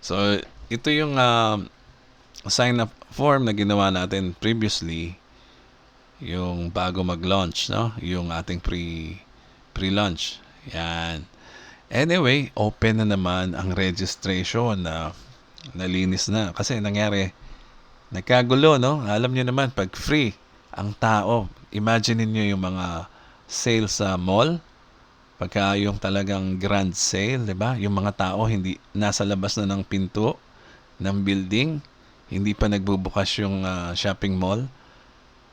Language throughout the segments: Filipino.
So, ito yung sign-up form na ginawa natin previously, yung bago mag-launch, no? Yung ating pre-launch. Yan. Anyway, open na naman ang registration na nalinis na. Kasi nangyari, nagkagulo, no? Alam niyo naman, pag free, ang tao, imagine niyo yung mga sale sa mall, pagka yung talagang grand sale, 'di ba? Yung mga tao hindi nasa labas na ng pinto ng building, hindi pa nagbubukas yung shopping mall.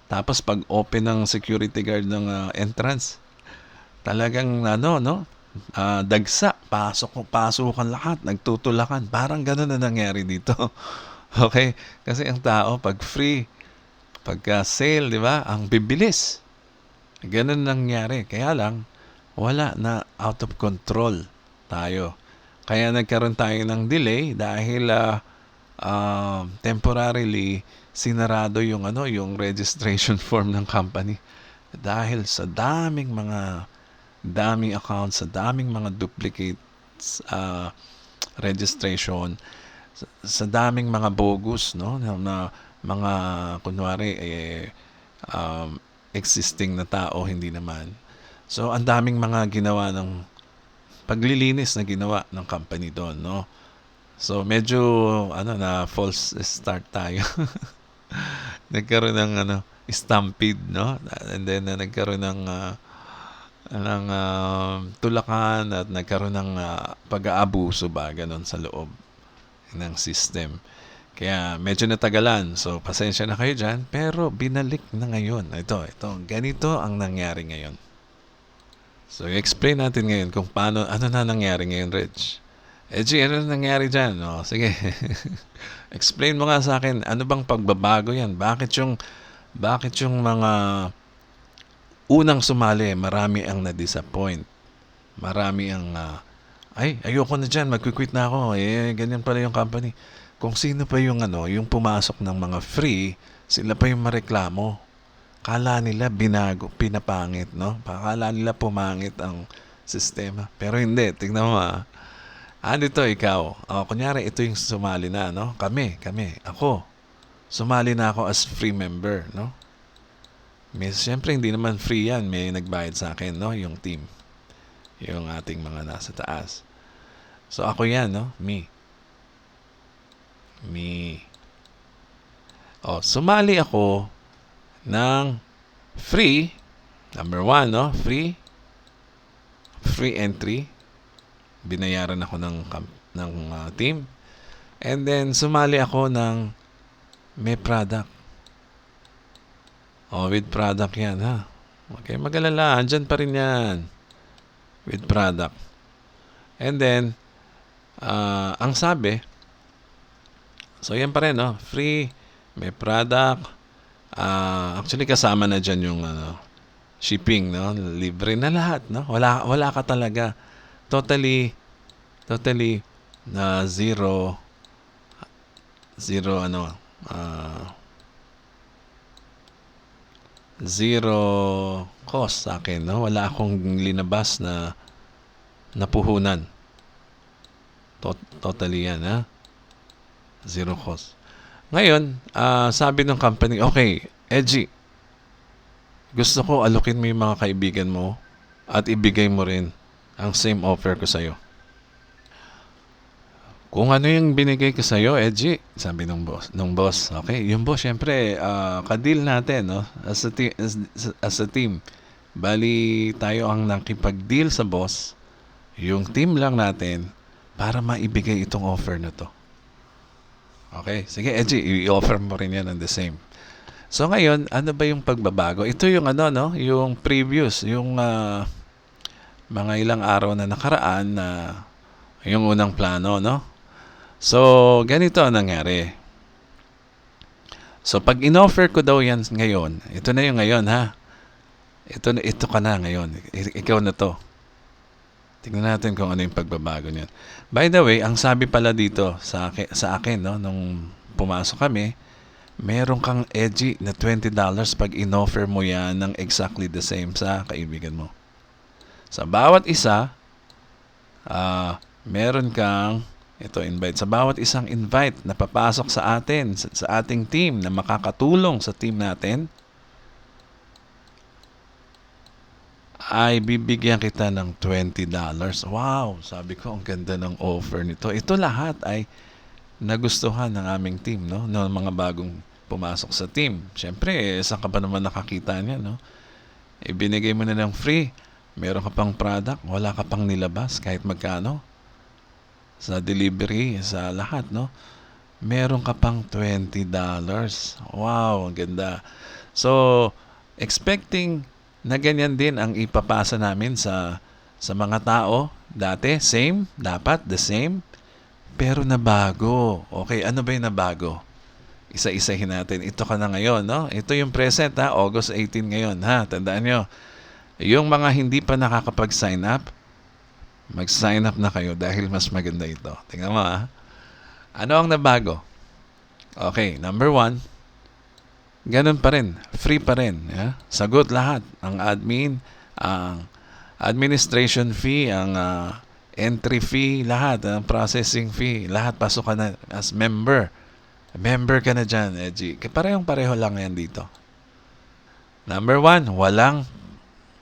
Tapos pag open ng security guard ng entrance, talagang ano, no? Dagsa, pasukan lahat, nagtutulakan. Parang gano'n na nangyari dito. Okay? Kasi ang tao pag free, pagka sale, 'di ba? Ang bibilis. Ganun nangyari. Kaya lang, wala na, out of control tayo. Kaya nagkaroon tayo ng delay dahil temporarily sinarado yung yung registration form ng company dahil sa daming accounts, sa daming mga duplicates registration, sa daming mga bogus, no, na mga kunwari existing na tao, hindi naman. So, ang daming mga ginawa ng paglilinis na ginawa ng company doon, no? So, medyo, na false start tayo. Nagkaroon ng, stampede, no? And then, nagkaroon ng tulakan at nagkaroon ng pag-aabuso ba, ganun sa loob ng system. Kaya medyo natagalan. So, pasensya na kayo dyan. Pero binalik na ngayon. Ito. Ganito ang nangyari ngayon. So, i-explain natin ngayon kung ano na nangyari ngayon, Reg. G, ano na nangyari dyan? O, sige. Explain mo nga sa akin, ano bang pagbabago yan? Bakit yung mga unang sumali, marami ang na-disappoint? Marami ang, ayoko na dyan, mag-quit na ako. Ganyan pala yung company. Kung sino pa yung yung pumasok ng mga free, sila pa yung mareklamo. Kala nila pinapangit, no? Kala nila pumangit ang sistema. Pero hindi, tignan mo Ano ito, ikaw? Kunyari, ito yung sumali na, no? Kami, ako. Sumali na ako as free member, no? Siyempre, hindi naman free yan. May nagbayad sa akin, no? Yung team. Yung ating mga nasa taas. So, ako yan, no? Me. Sumali ako ng free. Number 1, no? Free entry. Binayaran ako ng team. And then, sumali ako ng may product. With product yan, ha? Okay, mag-alala. Andyan pa rin yan. With product. And then, ang sabi, so yan pa rin, no? Free, may product. Actually, kasama na dyan yung shipping, no? Libre na lahat, no? Wala ka talaga. Totally na zero cost sa akin, no? Wala akong linabas na napuhunan. Totally yan, ha? Zero cost. Ngayon, sabi ng company, okay, Edgy, gusto ko alukin mo yung mga kaibigan mo at ibigay mo rin ang same offer ko sa'yo. Kung ano yung binigay ko sa'yo, Edgy, sabi ng boss. Okay, yung boss, syempre, ka-deal natin, no? As a team. Bali, tayo ang nakipag-deal sa boss, yung team lang natin, para maibigay itong offer na to. Okay, sige, Edgy, i-offer mo rin yan on the same. So, ngayon, ano ba yung pagbabago? Ito yung no? Yung previous, yung mga ilang araw na nakaraan na yung unang plano, no? So, ganito ang nangyari. So, pag in-offer ko daw yan ngayon, ito na yung ngayon, ha? Ito ka na ngayon. Ikaw na to. Tingnan natin kung ano yung pagbabago niyan. By the way, ang sabi pala dito sa akin, no, nung pumasok kami, meron kang Edgy na $20 pag in-offer mo yan ng exactly the same sa kaibigan mo. Sa bawat isa, meron kang Ito, invite. Sa bawat isang invite na papasok sa atin, sa ating team, na makakatulong sa team natin, ay bibigyan kita ng $20. Wow! Sabi ko, ang ganda ng offer nito. Ito lahat ay nagustuhan ng aming team, no? Ng mga bagong pumasok sa team. Siyempre, saan ka ba naman nakakita niya, no? Ibinigay mo na ng free. Meron ka pang product, wala ka pang nilabas kahit magkano. Sa delivery, sa lahat, no? Meron ka pang $20. Wow, ang ganda. So, expecting na ganyan din ang ipapasa namin sa mga tao. Dati, same, dapat, the same. Pero nabago. Okay, ano ba yung nabago? Isa-isahin natin. Ito ka na ngayon, no? Ito yung present, ha? August 18 ngayon, ha? Tandaan nyo. Yung mga hindi pa nakakapag-sign up, mag-sign up na kayo dahil mas maganda ito. Tingnan mo, ha? Ano ang nabago? Okay, number 1, ganun pa rin. Free pa rin. Yeah? Sagot lahat. Ang admin, ang administration fee, ang entry fee, lahat. Ang processing fee, lahat pasok ka na as member. Member ka na dyan, Edgy. Parehong-pareho lang yan dito. Number 1, walang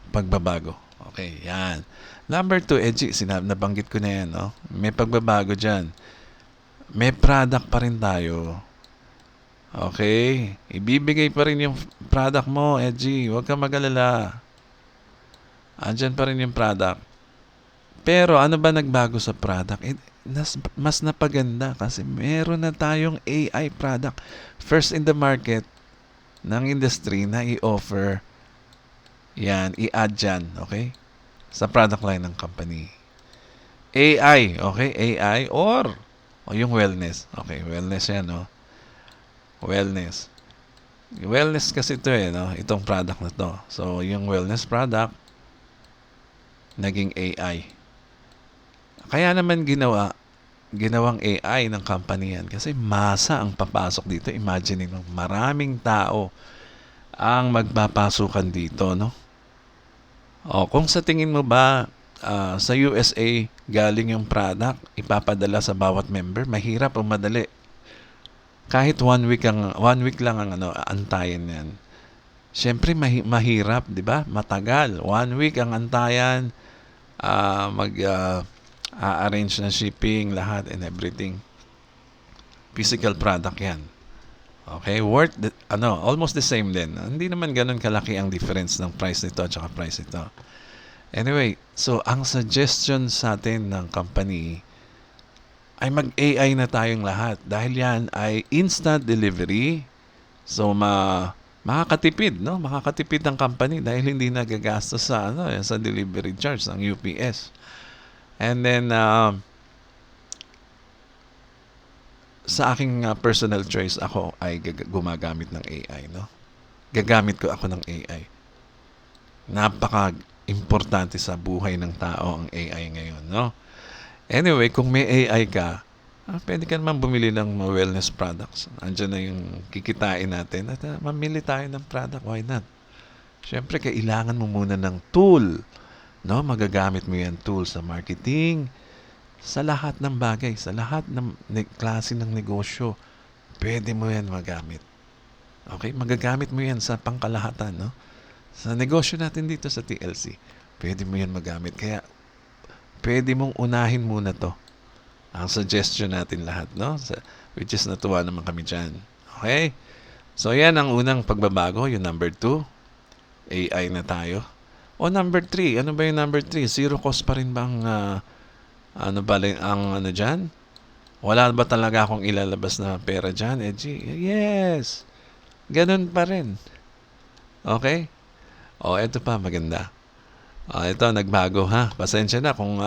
pagbabago. Okay, yan. Number 2, Edgy, nabanggit ko na yan, no? May pagbabago dyan. May product pa rin tayo. Okay? Ibibigay pa rin yung product mo, Edgy. Huwag kang mag-alala. Andyan pa rin yung product. Pero ano ba nagbago sa product? Mas napaganda kasi meron na tayong AI product. First in the market ng industry na i-offer yan, i-add dyan, okay? Sa product line ng company. AI, okay? AI or yung wellness. Okay, wellness yan, no? Wellness. Wellness kasi ito no? Itong product na to. So, yung wellness product, naging AI. Kaya naman ginawang AI ng company yan kasi masa ang papasok dito. Imagine mo, maraming tao ang magpapasukan dito, no? O, kung sa tingin mo ba sa USA galing yung product, ipapadala sa bawat member, mahirap o madali? Kahit 1 week lang ang antayan yan. Siyempre mahirap, 'di ba? Matagal. 1 week ang antayan, arrange na shipping, lahat and everything. Physical product 'yan. Okay, almost the same din. Hindi naman ganoon kalaki ang difference ng price nito at saka price nito. Anyway, so ang suggestion sa atin ng company ay mag-AI na tayong lahat dahil yan ay instant delivery. So makakatipid, no? Makakatipid ang company dahil hindi nagagastos sa sa delivery charge ng UPS. And then sa aking personal choice, ako ay gumagamit ng AI, no? Gagamit ko ako ng AI. Napaka-importante sa buhay ng tao ang AI ngayon, no? Anyway, kung may AI ka, pwede ka naman bumili ng mga wellness products. Andiyan na yung kikitain natin at mamili tayo ng product. Why not? Siyempre, kailangan mo muna ng tool, no? Magagamit mo yan tool sa marketing, sa lahat ng bagay, sa lahat ng klase ng negosyo, pwede mo yan magamit. Okay? Magagamit mo yan sa pangkalahatan, no? Sa negosyo natin dito sa TLC, pwede mo yan magamit. Kaya, pwede mong unahin muna to. Ang suggestion natin lahat, no? Which is natuwa naman kami dyan. Okay? So, yan ang unang pagbabago, yung number 2. AI na tayo. O number 3, ano ba yung number 3? Zero cost pa rin bang dyan? Wala ba talaga akong ilalabas na pera dyan, Edgy? Yes! Ganun pa rin. Okay? O, eto pa, maganda. Ito, nagbago ha. Pasensya na kung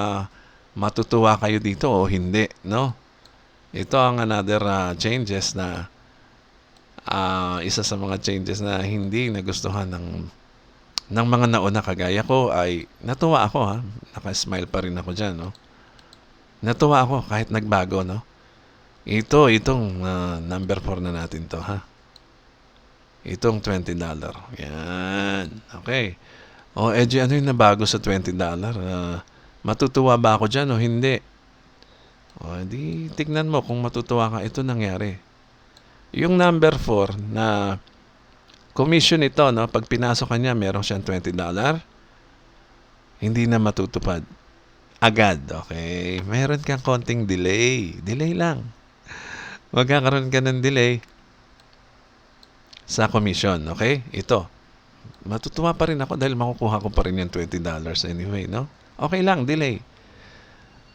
matutuwa kayo dito o hindi, no? Ito ang another changes na isa sa mga changes na hindi nagustuhan ng mga nauna kagaya ko ay natuwa ako ha. Naka-smile pa rin ako dyan, no? Natuwa ako kahit nagbago, no? Itong number 4 na natin to, ha? Itong $20. Yan. Okay. O, Edgy, ano yung nabago sa $20? Matutuwa ba ako dyan o hindi? O, Di tignan mo kung matutuwa ka. Ito nangyari. Yung number 4 na commission ito, no? Pag pinasok ka niya, meron siyang $20. Hindi na matutupad. Agad, okay? Meron kang konting delay. Delay lang. Magkakaroon ka ng delay sa commission, okay? Ito. Matutuwa pa rin ako dahil makukuha ko pa rin yung $20 anyway, no? Okay lang, delay.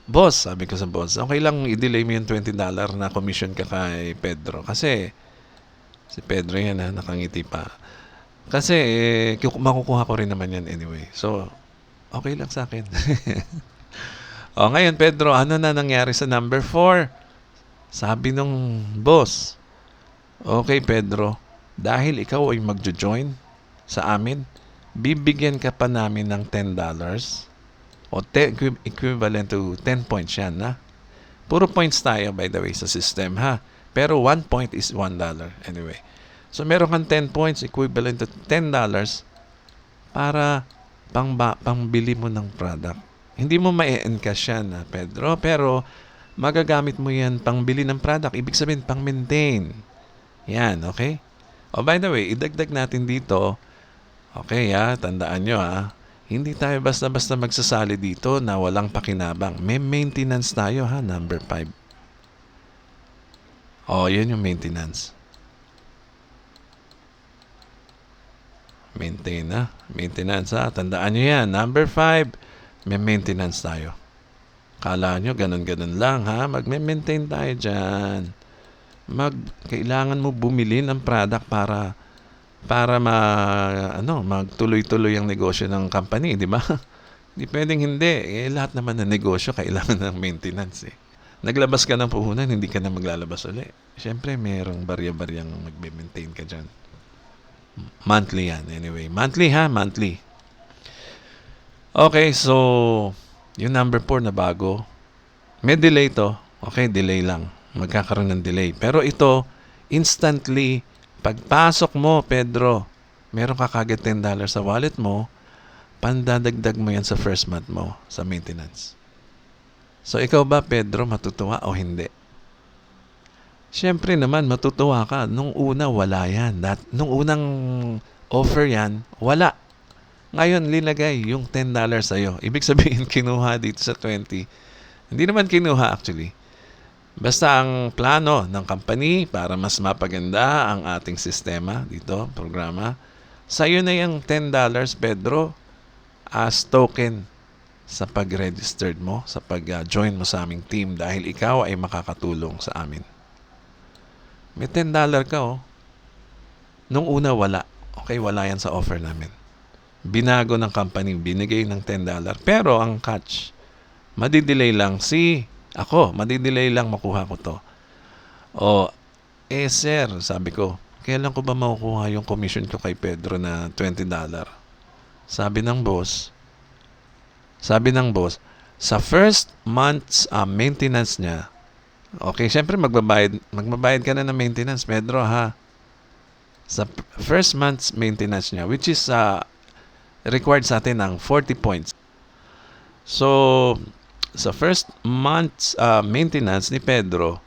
Boss, sabi ko sa boss, okay lang i-delay mo yung $20 na commission ka kay Pedro. Kasi, si Pedro yan ha, nakangiti pa. Kasi, makukuha ko rin naman yan anyway. So, okay lang sa akin. O, ngayon, Pedro, ano na nangyari sa number 4? Sabi nung boss, okay, Pedro, dahil ikaw ay magjo-join sa amin, bibigyan ka pa namin ng $10 o equivalent to 10 points yan, ha? Puro points tayo, by the way, sa system, ha? Pero 1 point is $1 anyway. So, meron kang 10 points equivalent to $10 para pangbili mo ng product. Hindi mo ma-encash yan, ha, Pedro, pero magagamit mo yan pangbili ng product. Ibig sabihin, pang-maintain. Yan, okay? Oh, by the way, idagdag natin dito, okay, ha? Tandaan nyo, ha? Hindi tayo basta-basta magsasali dito na walang pakinabang. May maintenance tayo, ha? Number 5. Oh, yun yung maintenance. Maintain, ha? Maintenance, ha? Tandaan nyo yan. Number 5, may maintenance tayo. Kala nyo, ganun-ganun lang, ha? Magme-maintain tayo dyan. Kailangan mo bumili ng product para magtuloy-tuloy ang negosyo ng company, di ba? Di pwedeng hindi. Lahat naman ng negosyo kailangan ng maintenance, eh. Naglabas ka ng puhunan, hindi ka na maglalabas ulit. Siyempre, mayroong barya-baryang magme-maintain ka dyan. Monthly yan, anyway. Monthly, ha? Monthly. Okay, so, yung number 4 na bago, may delay to. Okay, delay lang. Magkakaroon ng delay. Pero ito, instantly, pagpasok mo, Pedro, meron ka kagad $10 sa wallet mo, pandadagdag mo yan sa first month mo sa maintenance. So, ikaw ba, Pedro, matutuwa o hindi? Siyempre naman, matutuwa ka. Nung una, wala yan. Nung unang offer yan, wala. Ngayon, linagay yung $10 sa'yo. Ibig sabihin, kinuha dito sa 20. Hindi naman kinuha actually. Basta ang plano ng company para mas mapaganda ang ating sistema dito, programa, sa'yo na yung $10, Pedro, as token sa pag-registered mo, sa pag-join mo sa aming team dahil ikaw ay makakatulong sa amin. May $10 ka, oh. Nung una, wala. Okay, wala yan sa offer namin. Binago ng company, binigay ng $10. Pero ang catch, madidelay lang madidelay lang makuha ko to. O, sir, sabi ko, kailan ko ba makukuha yung commission ko kay Pedro na $20? Sabi ng boss, sa first month's maintenance niya, okay, syempre magbabayad ka na ng maintenance, Pedro, ha? Sa first month's maintenance niya, which is required sa atin ng 40 points. So, sa first month's maintenance ni Pedro,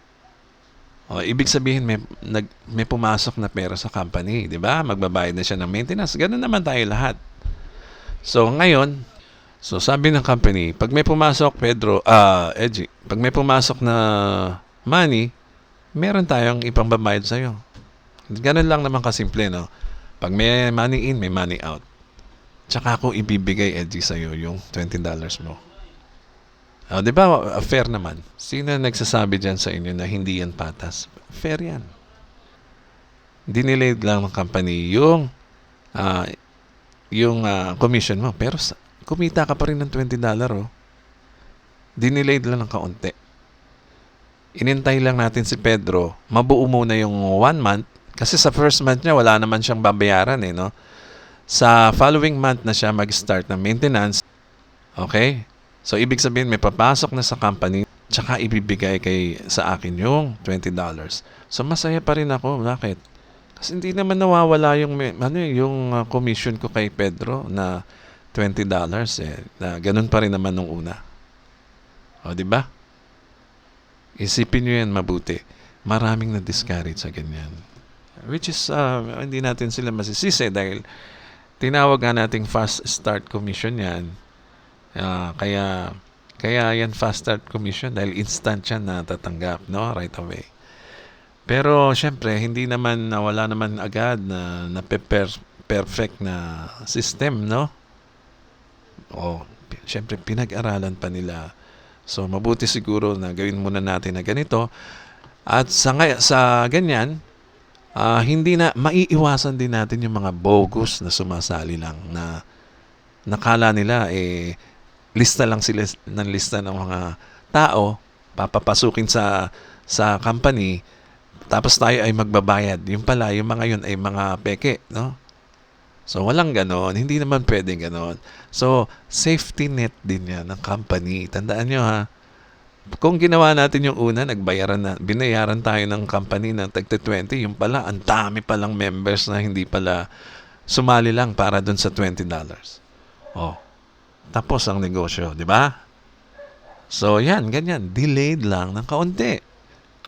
ibig sabihin may pumasok na pera sa company, di ba? Magbabayad na siya ng maintenance. Ganun naman tayo lahat. So, ngayon, sabi ng company, pag may pumasok, Pedro, Edgy, pag may pumasok na money, meron tayong ipangbabayad sa'yo. Ganun lang naman kasimple, no? Pag may money in, may money out. Tsaka ako ibibigay, Edgy, sa'yo yung $20 mo. Di ba, fair naman. Sino nagsasabi dyan sa inyo na hindi yan patas? Fair yan. Dinilaid lang ng company yung commission mo. Pero kumita ka pa rin ng $20, oh. Dinilaid lang ng kaunti. Inintay lang natin si Pedro. Mabuo muna yung 1 month. Kasi sa first month niya, wala naman siyang babayaran, eh, no? Sa following month na siya mag-start ng maintenance. Okay? So, ibig sabihin, may papasok na sa company, tsaka ibibigay sa akin yung $20. So, masaya pa rin ako. Bakit? Kasi hindi naman nawawala yung commission ko kay Pedro na $20, eh. Na ganun pa rin naman nung una. O, di ba? Isipin nyo yan mabuti. Maraming na-discourage sa ganyan. Which is, hindi natin sila masisisi dahil tinawag nga nating fast start commission yan. Kaya yan fast start commission dahil instant yan na tatanggap, no? Right away. Pero syempre, wala naman agad na perfect na system, no? Syempre, pinag-aralan pa nila. So, mabuti siguro na gawin muna natin na ganito. At sa ganyan, hindi na, maiiwasan din natin yung mga bogus na sumasali lang na nakala nila, lista lang sila ng lista ng mga tao, papapasukin sa company, tapos tayo ay magbabayad. Yung pala, yung mga yun ay mga peke, no? So, walang ganon. Hindi naman pwedeng ganon. So, safety net din yan ng company. Tandaan nyo ha, kung ginawa natin yung una, binayaran tayo ng company ng tag-20, yung pala, ang dami palang members na hindi pala sumali lang para dun sa $20. Tapos ang negosyo, di ba? So, yan, ganyan. Delayed lang ng kaunti.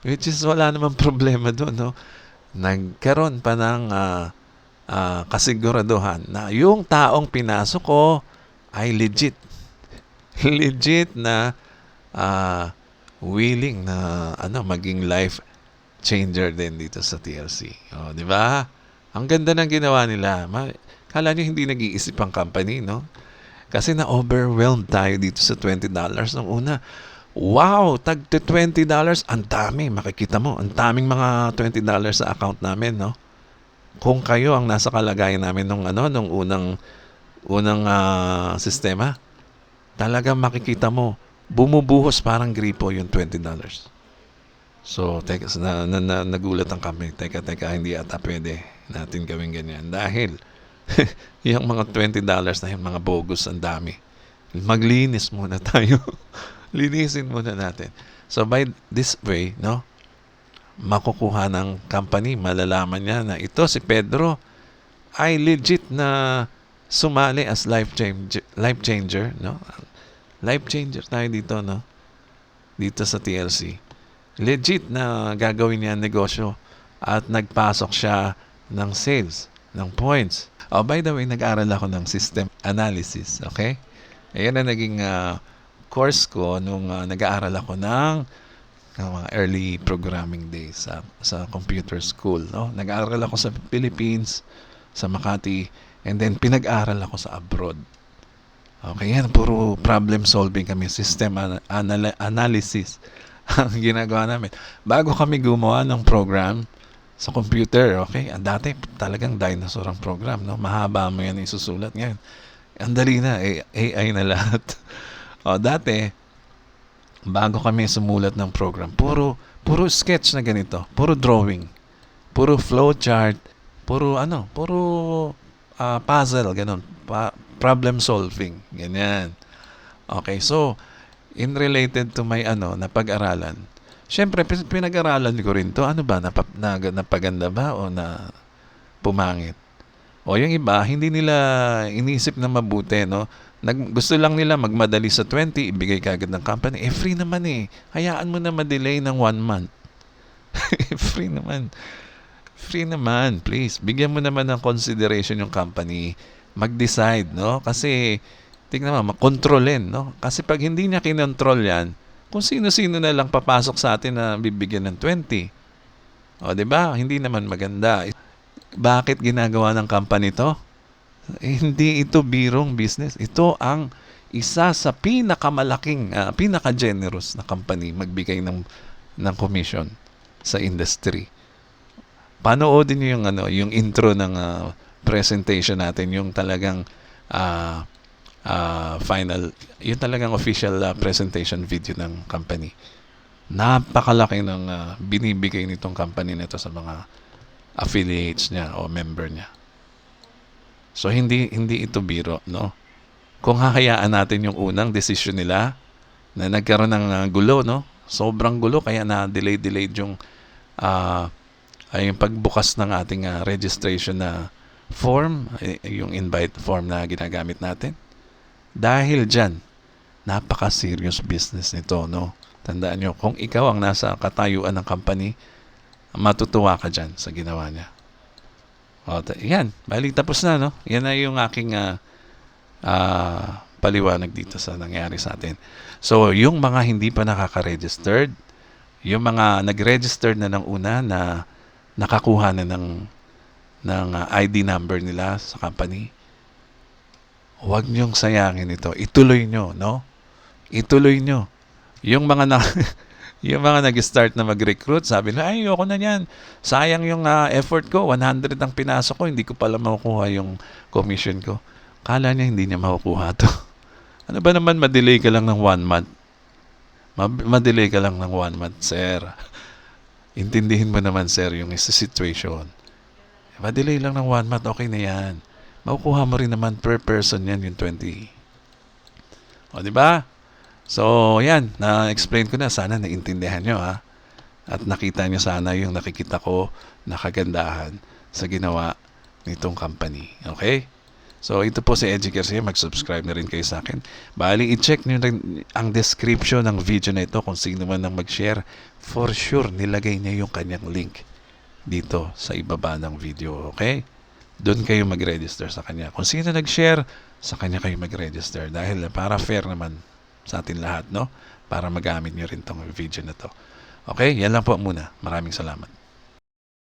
Which is, wala namang problema doon, no? Nagkaroon pa ng kasiguraduhan na yung taong pinasok ko ay legit. Legit na willing na maging life changer din dito sa TLC. Di ba? Ang ganda ng ginawa nila. Kala nyo hindi nag-iisip ang company, no? Kasi na-overwhelmed tayo dito sa $20 nung una. Wow! Tag $20. Ang dami. Makikita mo. Ang daming mga $20 sa account namin, no? Kung kayo ang nasa kalagayan namin nung unang sistema, talagang makikita mo, bumubuhos parang gripo yung $20. So, nagulat ang kami. Teka, hindi ata pwede natin gawin ganyan. Dahil, yung mga $20 na yung mga bogus, ang dami. Maglinis muna tayo. Linisin muna natin. So, by this way, no, makukuha ng company, malalaman niya na ito si Pedro ay legit na sumali as life changer, no? Life changer tayo dito, no? Dito sa TLC. Legit na gagawin niya ang negosyo at nagpasok siya ng sales, ng points. By the way, nag-aral ako ng system analysis, okay? Ayan na naging course ko nung nag-aaral ako ng mga early programming days sa computer school, no? Nag-aaral ako sa Philippines, sa Makati, and then pinag-aaral ako sa abroad. Okay, yan, puro problem solving kami, system analysis ang ginagawa namin. Bago kami gumawa ng program sa computer, okay? Dati talagang dinosaur ang program, no? Mahaba mo yan isusulat. Ngayon, ang dali na, AI na lahat. Dati, bago kami sumulat ng program, puro sketch na ganito, puro drawing, puro flowchart, puro puzzle, ganun, problem solving, ganyan. Okay, so, in related to my na pag-aralan, syempre, pinag-aralan ko rin to, napaganda ba o na pumangit? O yung iba, hindi nila inisip na mabuti, no? Gusto lang nila magmadali sa 20, ibigay kagad ng company. Free naman eh. Hayaan mo na ma-delay ng 1 month. Free naman. Free naman, please. Bigyan mo naman ng consideration yung company. Mag-decide, no? Kasi, tingnan mo, makontrolin, no? Kasi pag hindi niya kinontrol yan, kung sino-sino na lang papasok sa atin na bibigyan ng 20. Diba? Hindi naman maganda. Bakit ginagawa ng company to? Hindi ito birong business. Ito ang isa sa pinakamalaking, pinaka-generous na company magbigay ng commission sa industry. Panoodin niyo yung intro ng presentation natin, yung talagang final, yung talagang official presentation video ng company. Napakalaki ng binibigay nitong company nito sa mga affiliates niya o member niya. So, hindi ito biro, no? Kung hahayaan natin yung unang decision nila na nagkaroon ng gulo, no? Sobrang gulo, kaya na-delayed yung pagbukas ng ating registration na form, yung invite form na ginagamit natin. Dahil dyan, napaka-serious business nito, no? Tandaan nyo, kung ikaw ang nasa katayuan ng company, matutuwa ka dyan sa ginawa niya. Yan, bali tapos na, no? Yan na yung aking paliwanag dito sa nangyari sa atin. So, yung mga hindi pa nakaka-registered, yung mga nag-register na ng una na nakakuha na ng ID number nila sa company, huwag niyong sayangin ito. Ituloy nyo, no? Ituloy nyo. Yung mga yung mga nag-start na mag-recruit, sabi na, ay, ayoko na yan. Sayang yung effort ko. 100 ang pinasok ko. Hindi ko pala makukuha yung commission ko. Kala niya hindi niya makukuha to. Ano ba naman, madelay ka lang ng 1 month? Madelay ka lang ng 1 month, sir. Intindihin mo naman, sir, yung situation. Madelay lang ng 1 month, okay na yan. Makukuha mo rin naman per person yan, yung 20. O, di ba? So, yan, na-explain ko na. Sana naintindihan nyo, ha? At nakita nyo sana yung nakikita ko na kagandahan sa ginawa nitong company. Okay? So, ito po si Edgy Garcia. Mag-subscribe na rin kayo sa akin. Bali, i-check nyo rin ang description ng video na ito kung sino man ang mag-share. For sure, nilagay niya yung kanyang link dito sa ibaba ng video. Okay? Doon kayo mag-register sa kanya. Kung sino nag-share, sa kanya kayo mag-register. Dahil para fair naman sa atin lahat, no? Para magamit nyo rin tong video na to. Okay? Yan lang po muna. Maraming salamat.